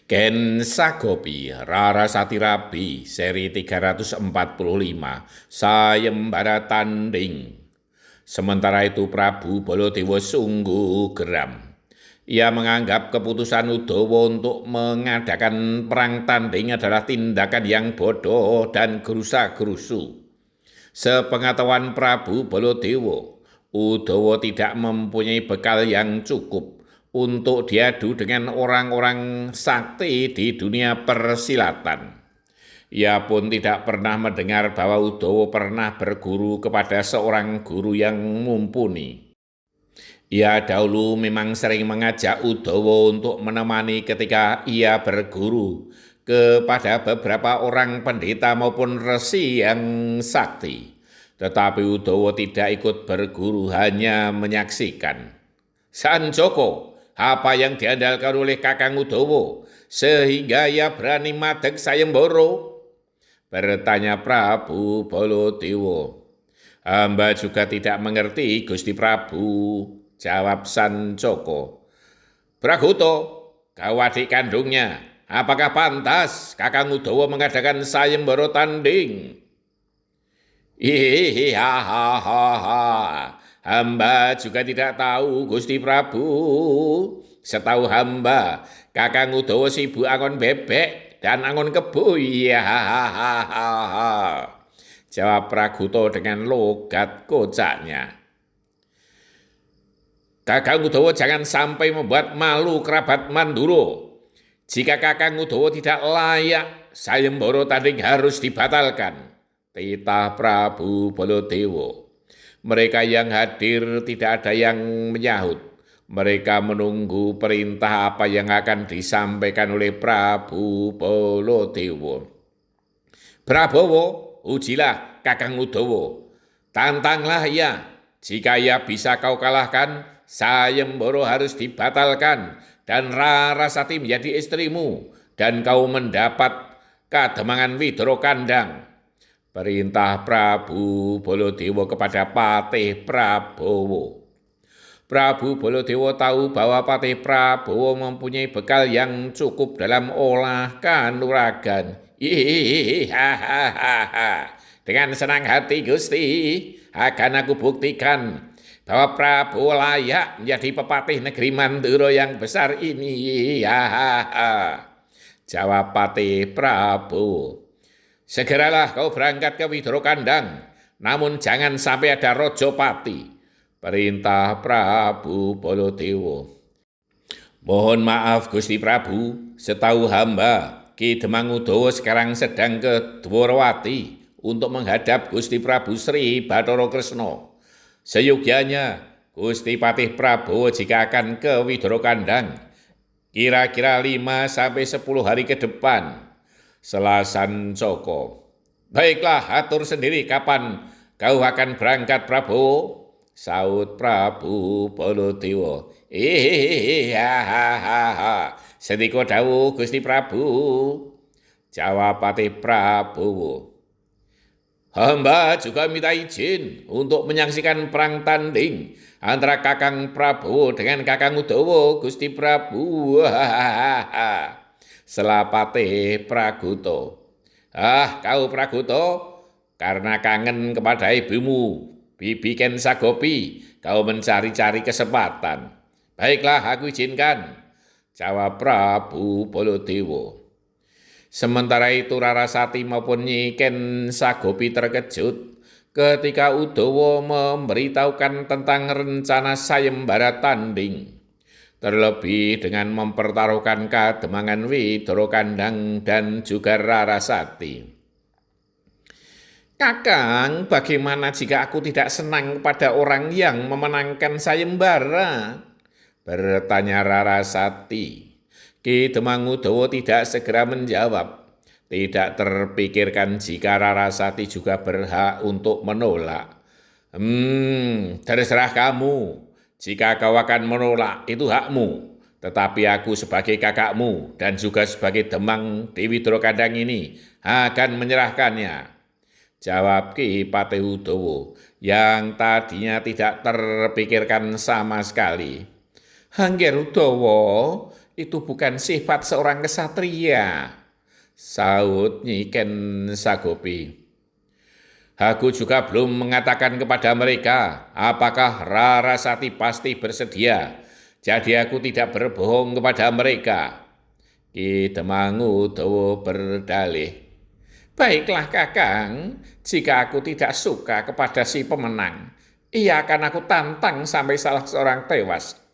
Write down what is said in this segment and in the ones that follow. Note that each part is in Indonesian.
Ken Sagopi, Rarasati Rabi, seri 345, Sayembara Tanding. Sementara itu Prabu Baladewa sungguh geram. Ia menganggap keputusan Udawa untuk mengadakan perang tanding adalah tindakan yang bodoh dan gerusa-gerusu. Sepengetahuan Prabu Baladewa, Udawa tidak mempunyai bekal yang cukup untuk diadu dengan orang-orang sakti di dunia persilatan. Ia pun tidak pernah mendengar bahwa Udawa pernah berguru kepada seorang guru yang mumpuni. Ia dahulu memang sering mengajak Udawa untuk menemani ketika ia berguru kepada beberapa orang pendeta maupun resi yang sakti. Tetapi Udawa tidak ikut berguru, hanya menyaksikan. Sanjoko, apa yang diandalkan oleh Kakang Udawa sehingga ia berani madeg sayembara? Bertanya Prabu Baladewa. Hamba juga tidak mengerti, Gusti Prabu, jawab Sanjoko. Pragoto, kau adik kandungnya, apakah pantas Kakang Udawa mengadakan sayembara tanding? Hahaha, hamba juga tidak tahu, Gusti Prabu. Setahu hamba, Kakang Udawa sibuk angon bebek dan angon kebo. Hahaha, jawab Pragoto dengan logat kocaknya. Kakang Udawa jangan sampai membuat malu kerabat Mandura. Jika Kakang Udawa tidak layak, sayembara tanding harus dibatalkan, titah Prabu Baladewa. Mereka yang hadir tidak ada yang menyahut. Mereka menunggu perintah apa yang akan disampaikan oleh Prabu Baladewa. Prabowo, ujilah Kakang Udawa. Tantanglah ia. Jika ia bisa kau kalahkan, sayembara harus dibatalkan dan Rarasati menjadi istrimu dan kau mendapat kademangan Widara Kandang. Perintah Prabu Baladewa kepada Patih Prabowo. Prabu Baladewa tahu bahwa Patih Prabowo mempunyai bekal yang cukup dalam olah kanuragan. Dengan senang hati, Gusti, akan aku buktikan bahwa Prabowo layak menjadi pepatih negeri Mandura yang besar ini. Jawab Patih Prabowo. Segeralah kau berangkat ke Widara Kandang, namun jangan sampai ada Rajapati. Perintah Prabu Baladewa. Mohon maaf Gusti Prabu, setahu hamba Ki Demang Udawa sekarang sedang ke Dwarawati untuk menghadap Gusti Prabu Sri Bathara Kresna. Seyogyanya Gusti Patih Prabowo jika akan ke Widara Kandang kira-kira 5-10 hari ke depan. Selasan Sanjoko. Baiklah, atur sendiri kapan kau akan berangkat, Prabowo? Saut Prabu Baladewa. Sedika dawuh Gusti Prabu, jawab Patih Prabowo. Hamba juga minta izin untuk menyaksikan perang tanding antara Kakang Prabowo dengan Kakang Udawa, Gusti Prabu. Selapate Pragoto. Kau Pragoto, karena kangen kepada ibumu, Bibi Ken Sagopi, kau mencari-cari kesempatan. Baiklah, aku izinkan, jawab Prabu Baladewa. Sementara itu Rarasati maupun Nyi Ken Sagopi terkejut ketika Udawa memberitahukan tentang rencana sayembara tanding. Terlebih dengan mempertaruhkan kademangan Widara Kandang dan juga Rarasati. Kakang, bagaimana jika aku tidak senang pada orang yang memenangkan sayembara? Bertanya Rarasati. Ki Demang Udawa tidak segera menjawab. Tidak terpikirkan jika Rarasati juga berhak untuk menolak. Terserah kamu. Jika kau akan menolak, itu hakmu. Tetapi aku sebagai kakakmu dan juga sebagai Demang di Widara Kandang ini akan menyerahkannya. Jawab Ki Patih Udawa yang tadinya tidak terpikirkan sama sekali. Angger Udawa, itu bukan sifat seorang kesatria, sahut Nyi Ken Sagopi. Aku juga belum mengatakan kepada mereka apakah Rarasati pasti bersedia. Jadi aku tidak berbohong kepada mereka. Ki Demang Udawa berdalih. Baiklah Kakang, jika aku tidak suka kepada si pemenang, ia akan aku tantang sampai salah seorang tewas.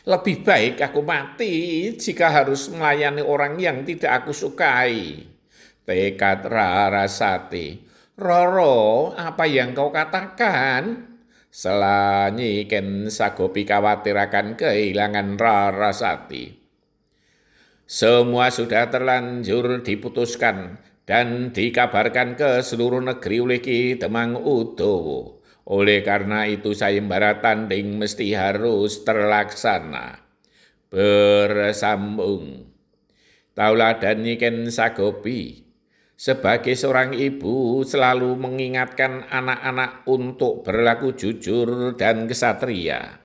Lebih baik aku mati jika harus melayani orang yang tidak aku sukai. Tekad Rarasati. Roro, apa yang kau katakan? Selanyi Ken Sagopi khawatir akan kehilangan Rarasati. Semua sudah terlanjur diputuskan dan dikabarkan ke seluruh negeri oleh Ki Demang Udawa. Oleh karena itu sayembara tanding mesti harus terlaksana. Bersambung. Tauladan Nyi Ken Sagopi. Sebagai seorang ibu selalu mengingatkan anak-anak untuk berlaku jujur dan kesatria.